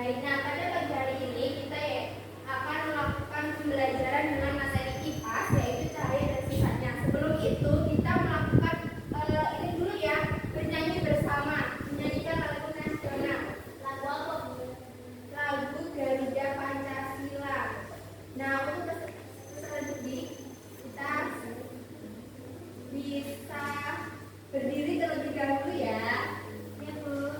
Baik, nah pada pagi hari ini kita akan melakukan pembelajaran dengan materi IPAS, yaitu cahaya dan sifatnya. Sebelum itu kita melakukan ini dulu ya, bernyanyi bersama, menyanyikan lagu nasional. Lagu apa? Lagu Garuda Pancasila. Nah, untuk peserta didik kita bisa berdiri terlebih dahulu ya. Ya, Bu.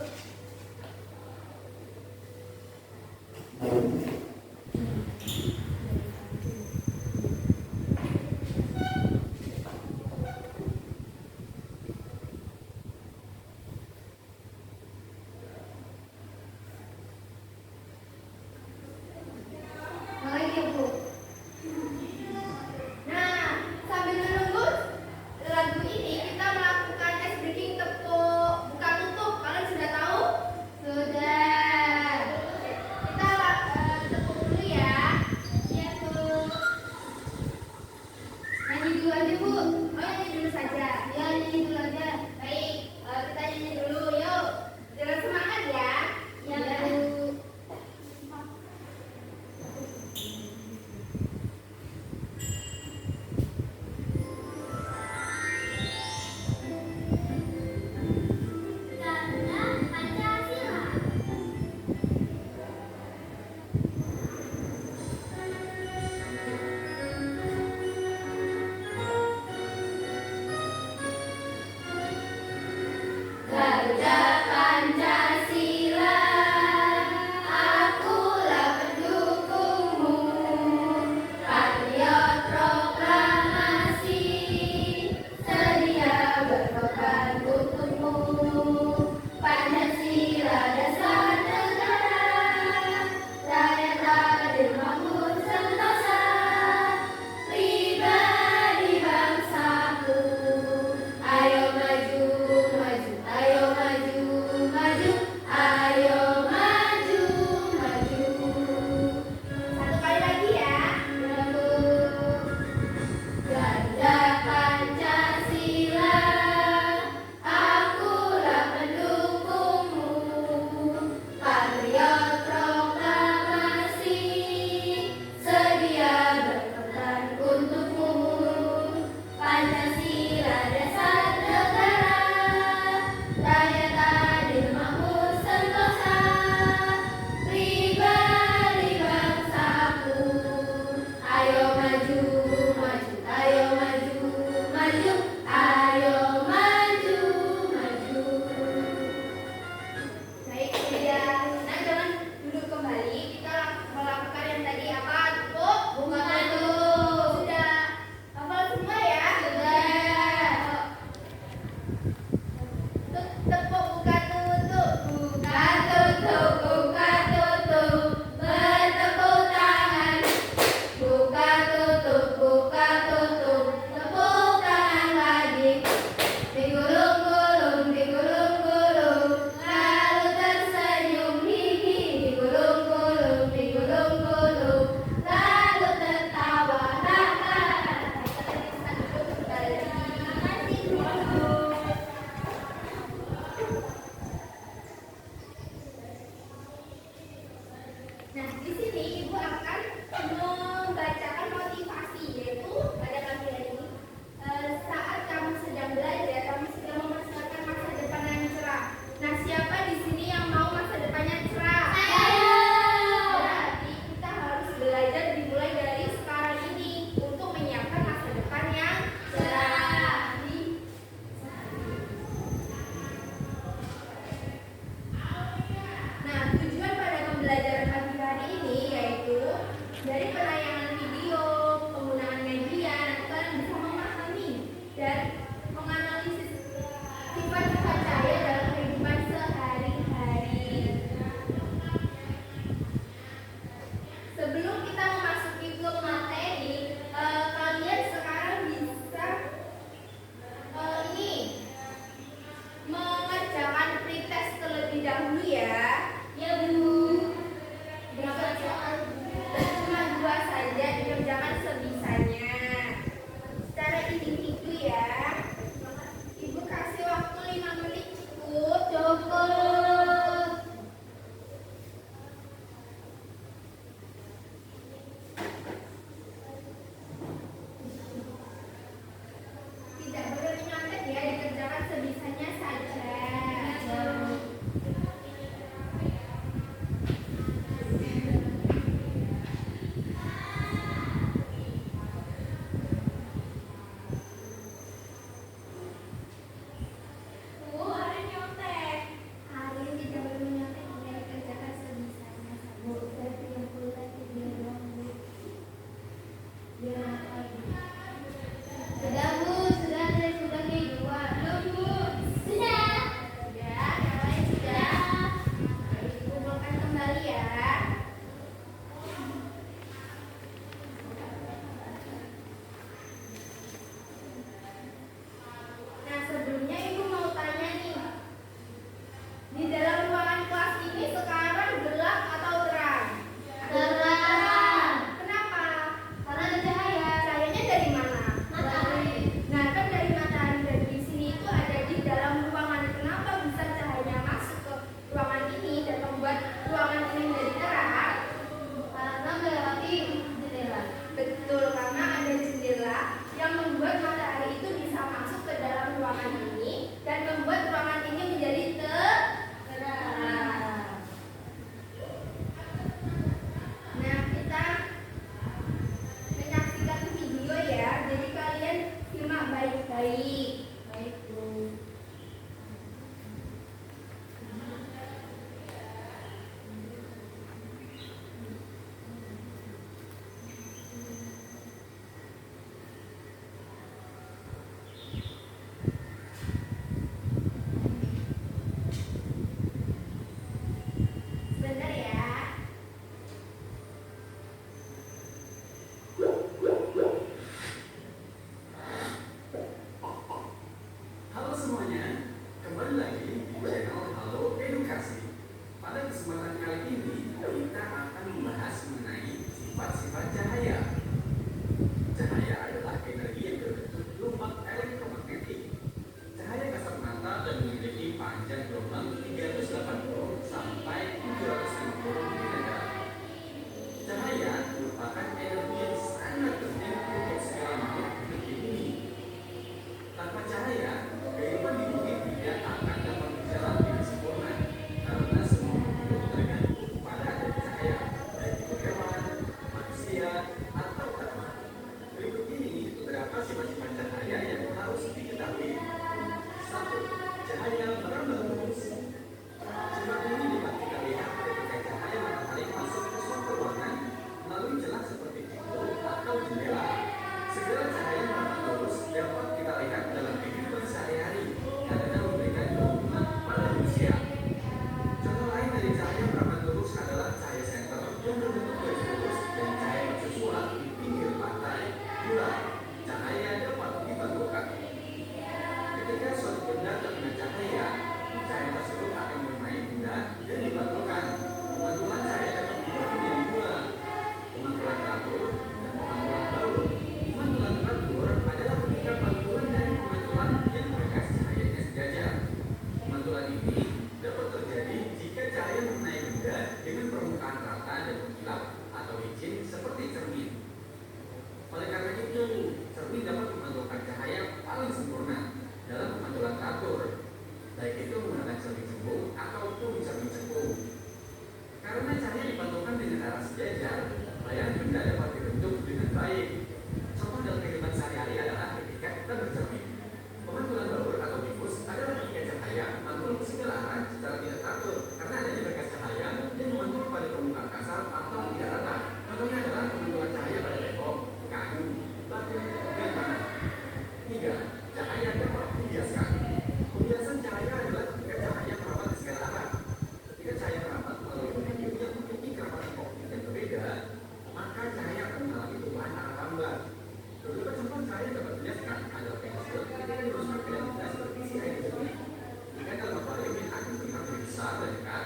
besar dan dekat,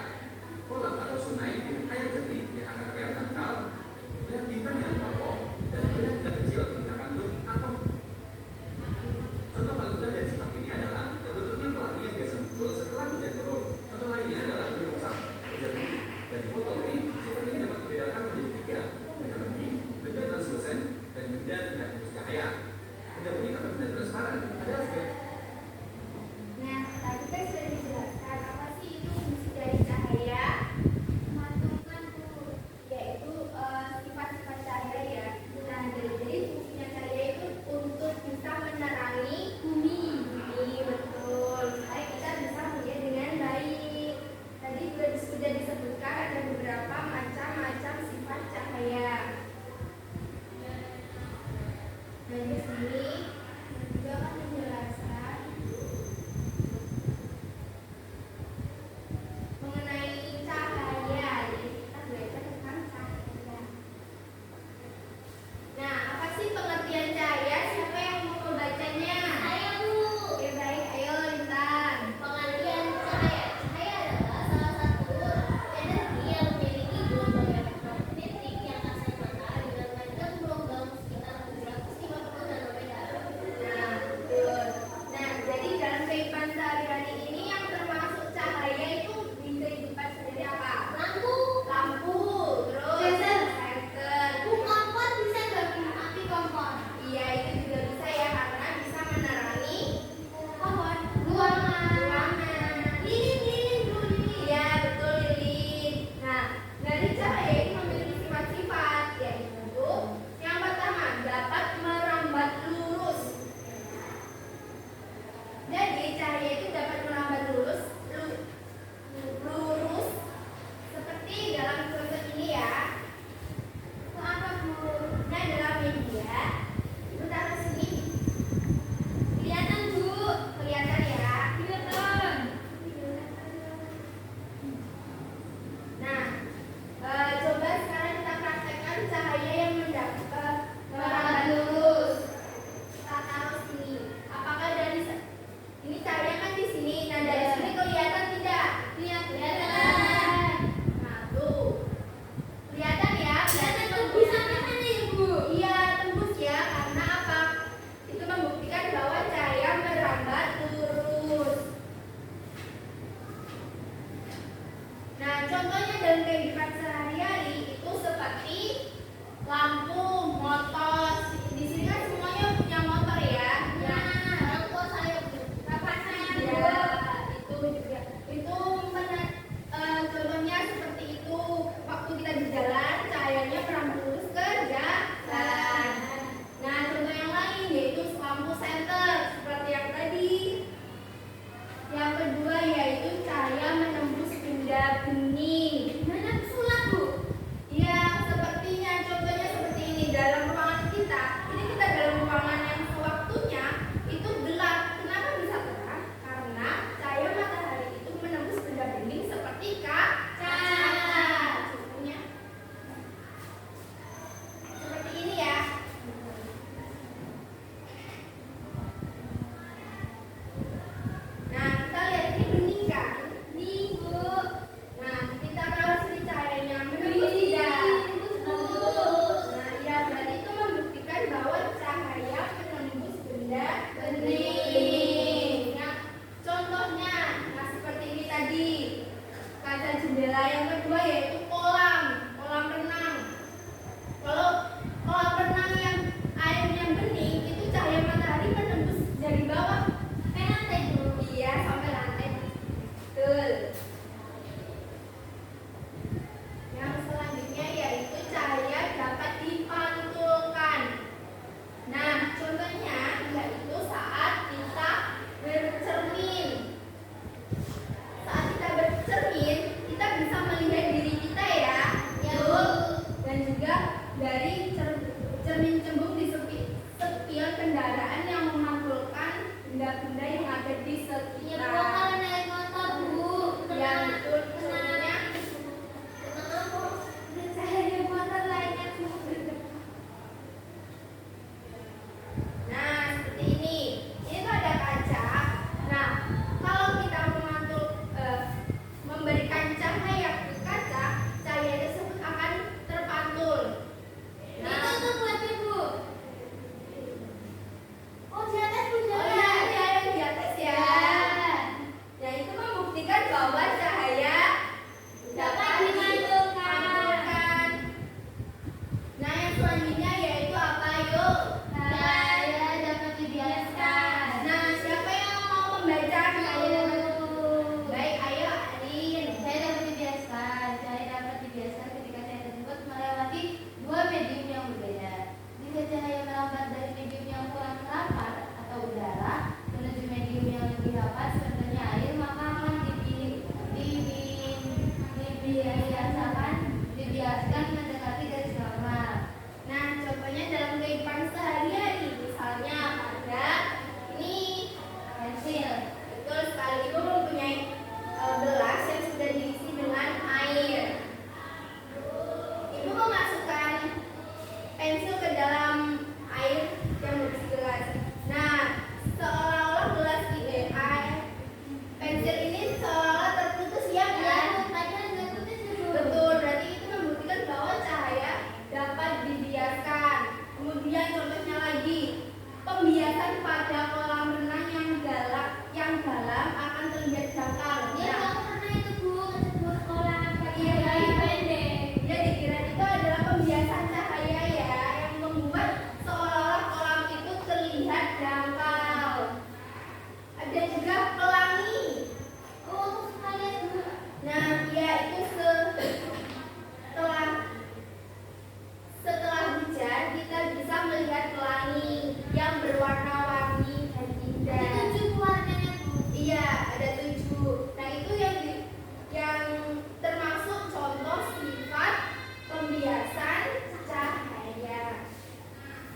kolam atau sungai dengan air jernih yang akan kelihatan dangkal, melihat bintang yang kokoh, dan melihat benda kecil menggunakan bentuk atom. Contoh paling mudah dari sifat ini adalah terbentuknya pelangi yang biasa muncul setelah hujan turun. Contoh lainnya adalah bumi musang. Jadi, dari foto ini, sifat ini dapat dibedakan menjadi tiga: benda bening, benda translucent, dan benda tidak tembus cahaya. Benda bening atau benda transparan adalah Nah, tadi kan sudah dijelaskan apa sih itu fungsi dari cahaya, yaitu sifat-sifat cahaya ya. Nah, jadi fungsinya cahaya itu untuk bisa menerangi bumi. Betul. Supaya kita bisa melihat dengan baik. Tadi sudah disebutkan ada beberapa macam-macam sifat cahaya. Dan di sini juga akan menjelaskan mengenai cahaya. Jadi kita belajar tentang cahaya. Nah, apa sih pengertian cahaya? Siapa yang mau membacanya? Saya, Bu. Oke, baik. Ayo, Lintan. Pengertian cahaya. Cahaya adalah salah satu energi yang memiliki gelombang elektromagnetik yang kasat mata dengan panjang gelombang sekitar 750 nanometer. Nah, betul. Nah, jadi dalam kehidupan sehari-hari ini yang termasuk cahaya itu di kehidupan sehari apa? Lampu, Lampu, terus Laser. senter. kompor bisa nggak api kompor? Iya, itu juga bisa ya karena bisa menerangi Pohon, ruangan, ruangan. lilin, Bu, lilin. Iya, betul lilin. Nah, dari cahaya itu memiliki sifat-sifat yaitu yang pertama dapat merambat lurus. Jadi cahaya itu dapat merambat lurus seperti dalam contoh ini ya. Itu apa, Bu? Nah, dalam media itu taruh sini. Kelihatan, Bu. Kelihatan ya. Kelihatan. Nah, coba sekarang kita praktekkan cahaya yang merambat lurus. Kita taruh sini. Apakah dari ini cahaya kan di sini. Nah, dari sini kelihatan tidak? Kelihatan. Nah, tuh. Kelihatan ya? Kelihatan tembus sampai sana ya, Bu. Iya, tembus ya. Karena apa? Itu membuktikan bahwa cahaya merambat lurus. Nah, contohnya dalam kehidupan sehari-hari itu seperti lampu, motor. Di sini kan semuanya punya motor ya. Nah, orang tua saya, Bu. Bapak saya, Bu. Ya, itu juga. Contohnya seperti itu. Waktu kita di jalan, cahayanya merambat lurus ke jalan. Nah, contoh yang lain yaitu lampu senter seperti yang tadi. Yang kedua yaitu cahaya menembus benda bening. Mana sulap, Bu? Ya, sepertinya contohnya seperti ini dalam ruangan kita. Ini kita dalam ruangan yang sewaktunya itu gelap. Kenapa bisa terang? Karena cahaya matahari itu menembus benda bening seperti kaca. Contohnya seperti ini ya. Nah, kita lihat ini bening kan? Nih, Bu. Nah, kita tahu sini cahayanya menembus tidak? Tembus. Nah, ya berarti itu membuktikan bahwa cahaya menembus benda bening. Nah, contohnya, nah seperti ini tadi kaca jendela. Yang kedua yaitu kolam renang. Kalau kolam renang yang airnya bening itu cahaya matahari menembus dari bawah. Sampai lantai, Bu. Iya, sampai lantai. Betul. Yang selanjutnya yaitu cahaya dapat dipantulkan. Nah, contohnya yaitu saat kita bercermin. Saat kita bercermin, kita bisa melihat diri kita ya. dibiasakan mendekati garis normal. Nah, contohnya dalam kehidupan sehari-hari, misalnya pada ini pensil. Betul sekali, ibu mempunyai gelas yang sudah diisi dengan air. Ibu memasukkan pensil ke dalam air yang berisi gelas. Nah, seolah-olah gelas ini pensil ini seolah-olah terputus ya kan? Betul, berarti itu membuktikan bahwa cahaya dapat dibiaskan. Kemudian contohnya lagi, pembiasan pada kolam renang yang dalam akan terlihat dangkal. Nah, ya dikira itu adalah pembiasan cahaya ya, yang membuat seolah-olah kolam itu terlihat dangkal. Ada juga pelangi. Nah, ya itu setelah hujan kita bisa melihat pelangi yang berwarna-warni dan indah. Iya, ada 7. Nah, itu yang termasuk contoh sifat pembiasan cahaya.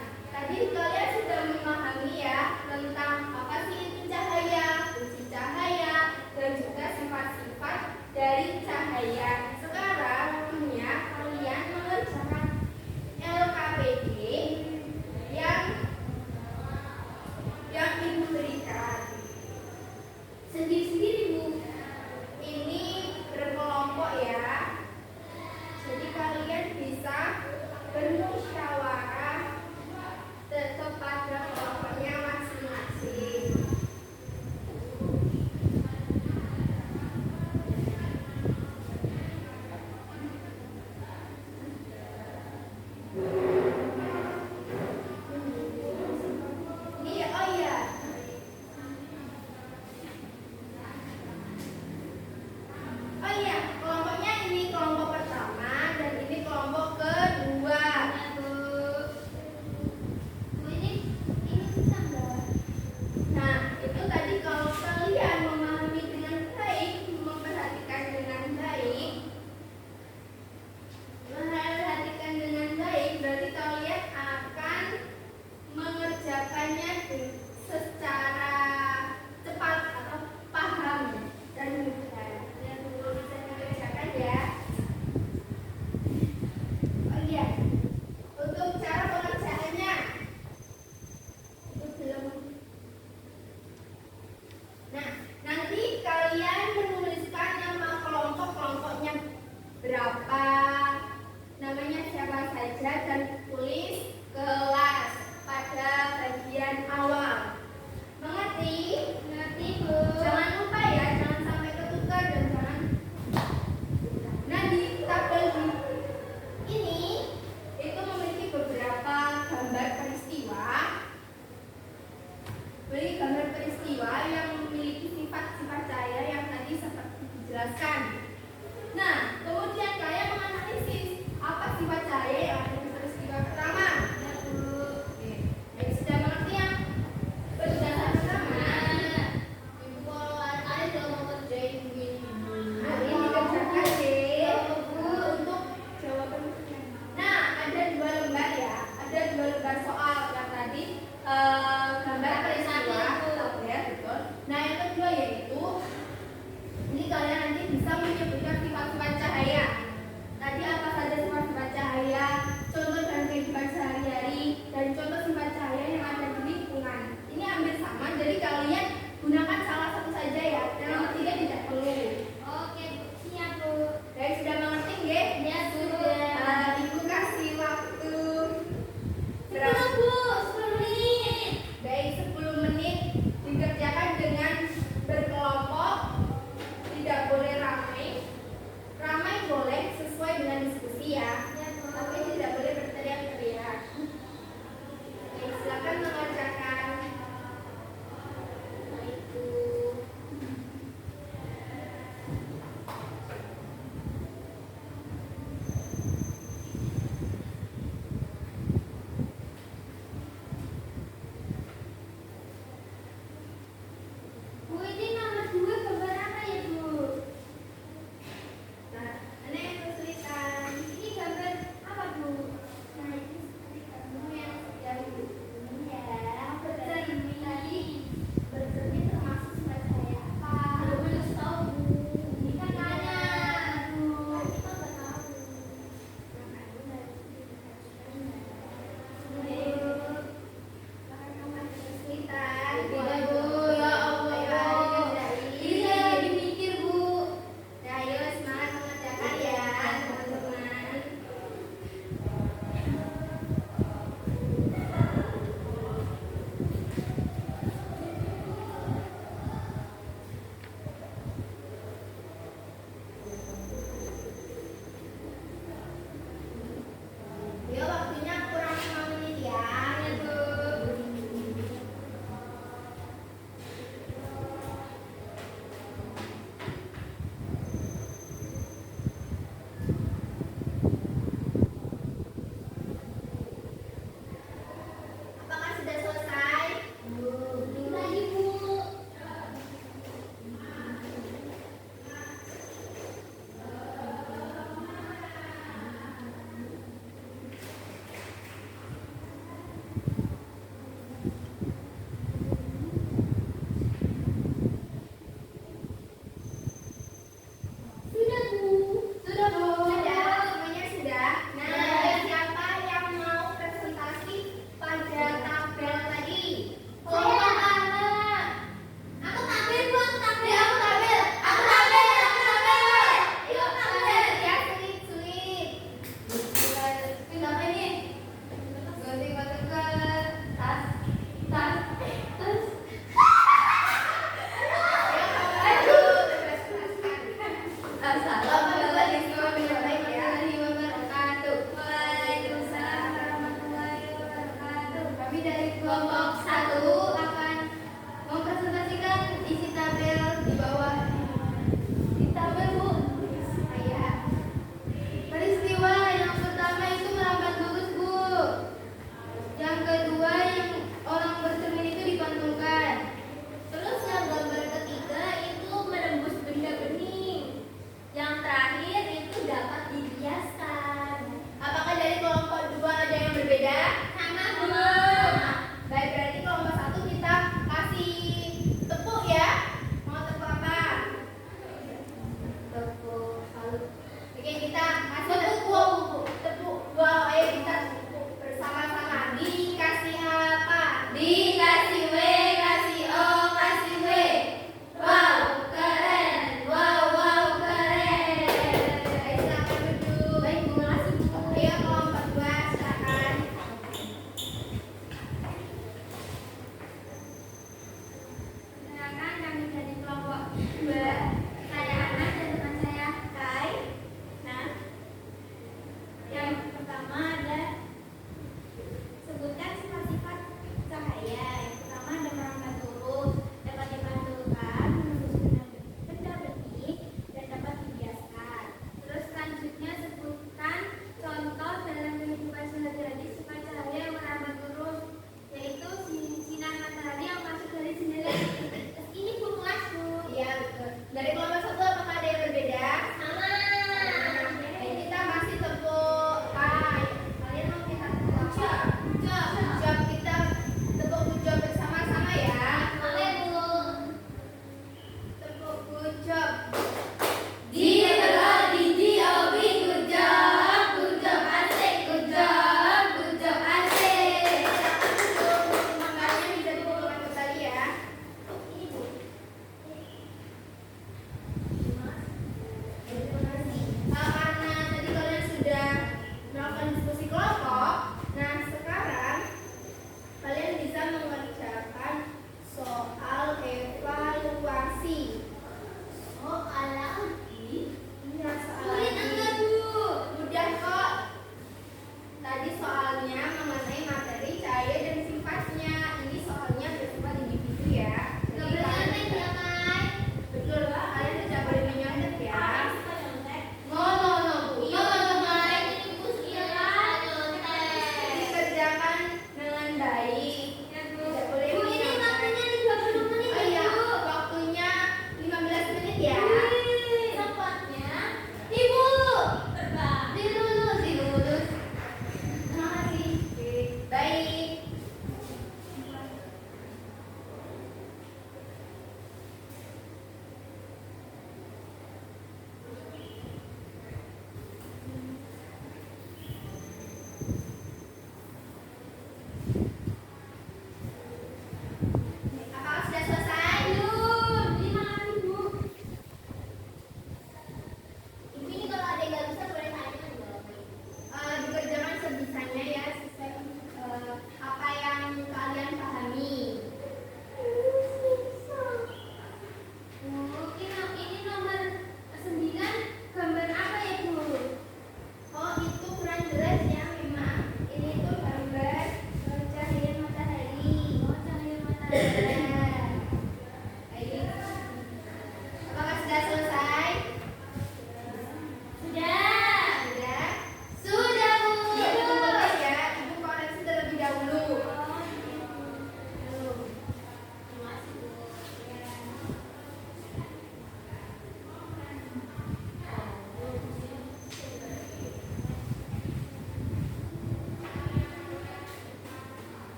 Nah, tadi kalian sudah memahami ya tentang apa sih itu cahaya, fungsi cahaya, dan juga sifat-sifat dari cahaya. Sekarang waktunya kalian mengerjakan LKPD yang ibu berikan. Sendiri-sendiri bu. Ini berkelompok ya. Jadi kalian bisa bermusyawarah kepada kelompoknya masing-masing. Oh iya, kelompoknya ini kelompok pertama dan ini kelompok kedua.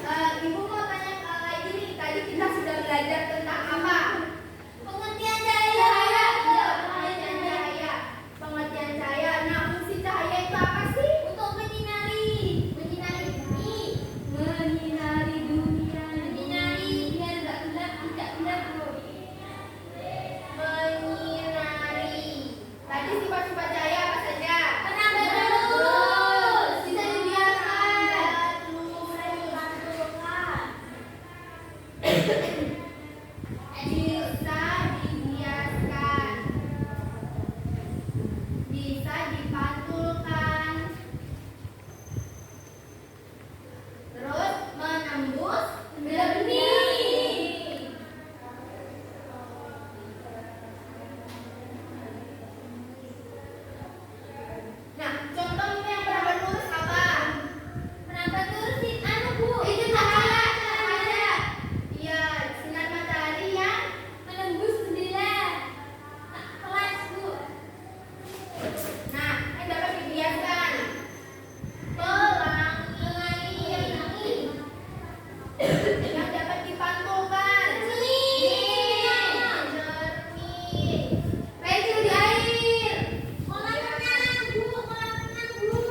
Ibu mau tanya lagi nih, tadi kita sudah belajar tentang apa? Pengertian Cahaya, cahaya. iya, pengertian cahaya. Pengertian cahaya. Nah, fungsi cahaya itu apa sih? Untuk menyinari bumi, Menyinari dunia. menyinari biar nggak gelap, tidak gelap bro. Menyinari. Tadi sifat-sifat cahaya apa saja? Penambah terus, bisa dibiarkan. Bisa dibiaskan, bisa dipantulkan, terus menembus Benih. Nah, contohnya yang berapa lurus apa? Penambah terus sih, anu bu, Itu cahaya. Iya, sinar matahari yang menembus jendela kelas bu. nah, yang dapat dibiaskan. Pelangi. Yang dapat dipantulkan. Cermin. Cermin. Pensil di air. Kolam renang bu, kolam renang bu.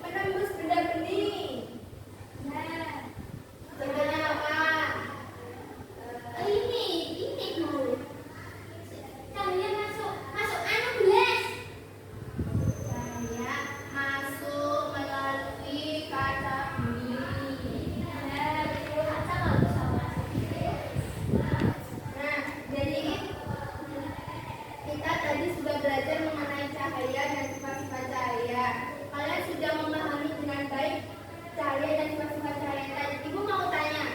Menembus benda bening. Nah, Contohnya apa? ini bu. Cahaya masuk anu gelas. Cahaya masuk melalui kaca bumi. Nah, kaca nggak bisa masuk. Nah, jadi kita tadi sudah belajar mengenai cahaya dan sifat-sifat cahaya. Kalian sudah memahami dengan baik cahaya dan sifat-sifat cahaya tadi. Ibu mau tanya,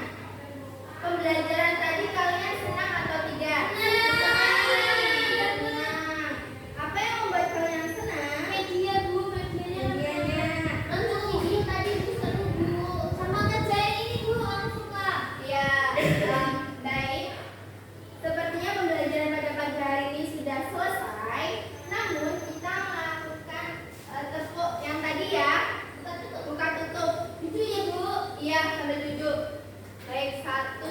pembelajaran tadi kalian senang atau tidak? Senang. Apa yang membuat kalian senang? Media bu, medianya. Medianya. Untuk video tadi bu seru bu. Sama ngerjain ini bu, aku suka. Ya, baik. Sepertinya pembelajaran pada pagi hari ini sudah selesai. Namun kita melakukan tepuk yang tadi ya. Buka tutup. Itu ya bu. Iya, sampai 7. Baik, 1,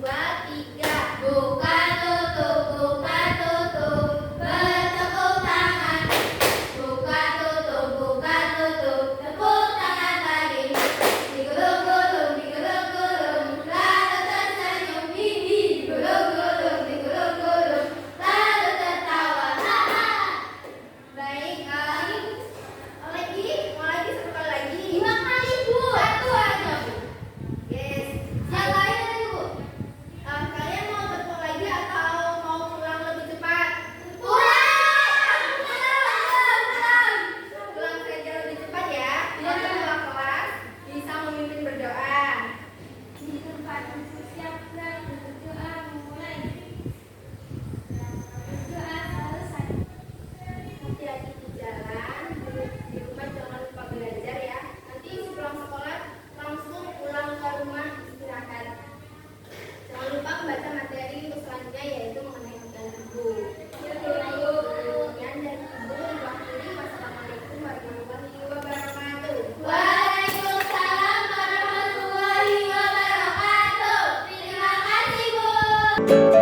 2, 3. Buka tutup, buka tutup. Bertepuk tangan. Buka tutup, tepuk tangan lagi. Digulung-gulung, digulung-gulung. Lalu tersenyum, hihi. Digulung-gulung, digulung-gulung. Lalu tertawa, haha. Baik, lagi, mau lagi satu kali lagi. 2 kali bu. 1 aja bu. Yes. Yang lain tadi bu. Kalian mau tepuk lagi atau mau pulang lebih cepat? Pulang. Pulang saja lebih cepat ya. Biar ketua kelas bisa memimpin berdoa. Di tempat mempersiapkan berdoa mulai. Doa selesai. Hati-hati di jalan, di rumah jangan lupa belajar ya. Nanti pulang sekolah langsung pulang ke rumah istirahat. Jangan lupa membaca materi untuk selanjutnya yaitu mengenai organ tubuh. Sekian dari Ibu diwakili. Wassalamualaikum warahmatullahi wabarakatuh. Waalaikumsalam warahmatullahi wabarakatuh. Terima kasih bu.